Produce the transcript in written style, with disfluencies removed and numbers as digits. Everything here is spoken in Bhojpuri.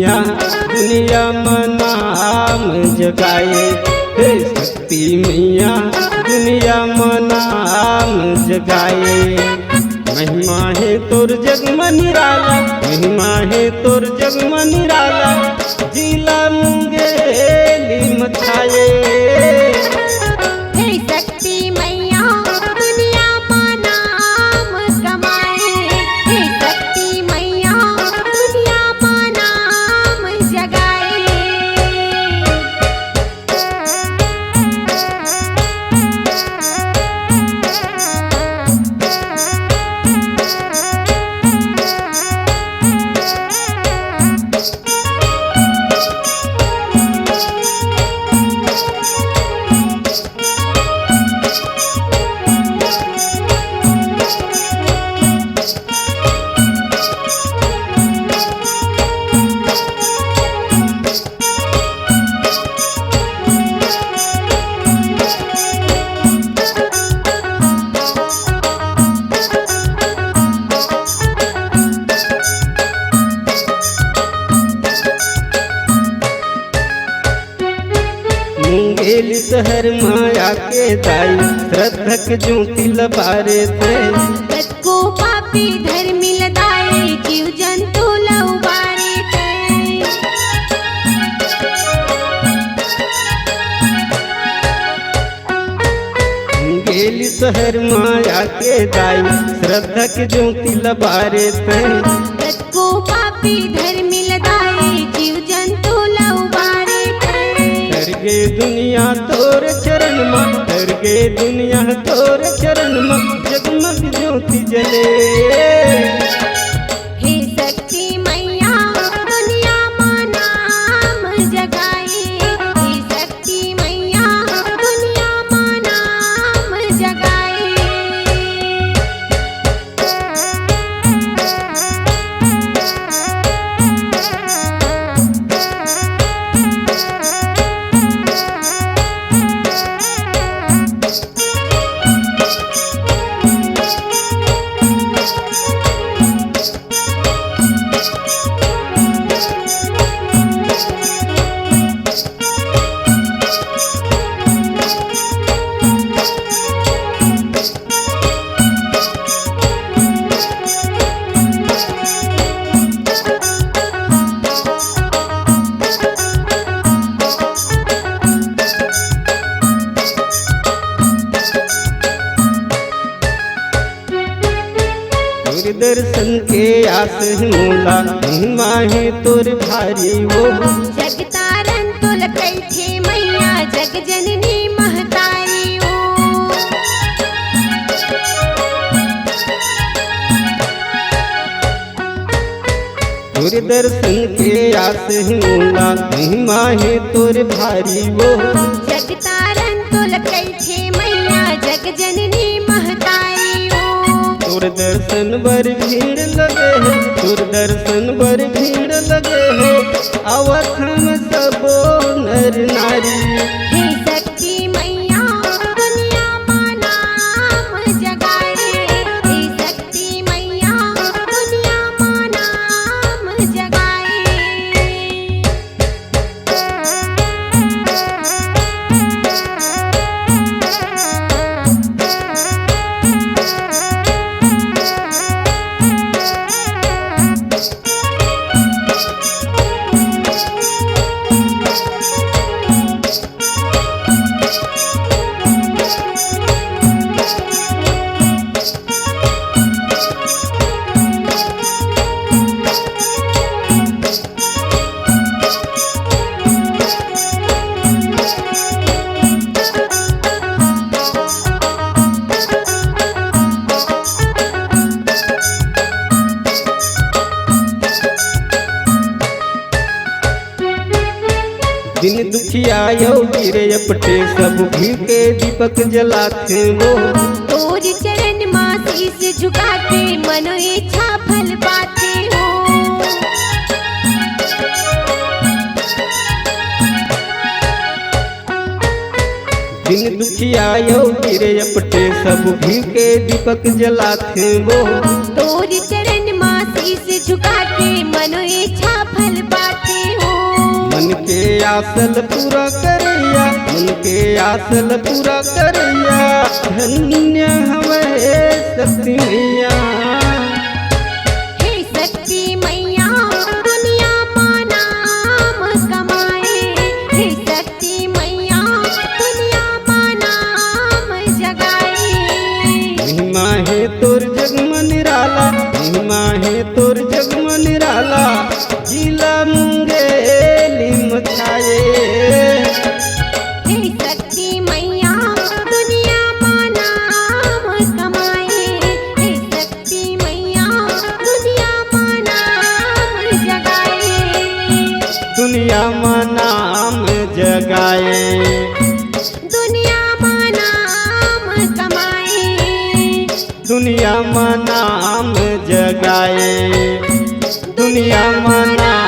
मैया दुनिया में नाम जगाए। हे शक्ति मैया दुनिया में नाम जगाए। महिमा है तोर जग में निराला, महिमा है तोर जग में निराला, जिला मुंगेली मथाए। हे शक्ति मैया दुनिया में नाम कमाए। हे शक्ति मैया दुनिया में नाम जगाए। मुंगेली शहर माया के दाई, श्रद्धक ज्योति लबारे थे। को पापी धर्मी लदाए, जीव जंतु लउबारे थे। मुंगेली शहर माया के दाई, श्रद्धक ज्योति लबारे थे। को पापी धर्मी लदाए, जीव जंतु लउबारे थे। कर गे दुनिया तोर चरण में, कर गे दुनिया तोर चरण में, जगमग ज्योति जले। हे शक्ति मैया दुनिया में नाम जगाए। हे शक्ति मैया दुनिया में नाम जगाए। तोर दर्शन के आस मोला, महिमा है तोर भारी वो। जग तारन तुल कैथे मैया, जग जननी महतारी ओ। तोर दर्शन के आस मोला, महिमा है तोर भारी वो। जग तारन तुल कैथे मैया, जग जननी महतारी ओ। तोर दर्शन बर भीड़ लगे है, तोर दर्शन बर भीड़ लगे है, आवत हम सबो नर नारी। हे शक्ति मैया दुनिया में नाम जगाए। हे शक्ति मैया दुनिया में नाम जगाए। दिन दुखिया यो गिरे अपटे, सब घी के दीपक जलाते वो। तोर चरण माँ शीश झुका के, मनो इच्छा फल पाते हो। दिन दुखिया यो गिरे अपटे, सब घी के दीपक जलाते वो। तोर चरण माँ शीश झुका के, मनो इच्छा फल पाते आसल पूरा करिया, मन के आसल पूरा करिया। धन्य हवे शक्ति मैया, हे शक्ति मैया दुनिया में नाम कमाए। हे शक्ति मैया दुनिया में नाम जगाए। महिमा है तोर जग में निराला, महिमा है तोर जग में निराला। जिला मुंगेली मछाए, हे शक्ति मैया दुनिया में नाम कमाए। हे शक्ति मैया दुनिया में नाम जगाए। दुनिया में नाम जगाए, दुनिया में नाम कमाए। दुनिया में नाम जगाए, दुनिया में नाम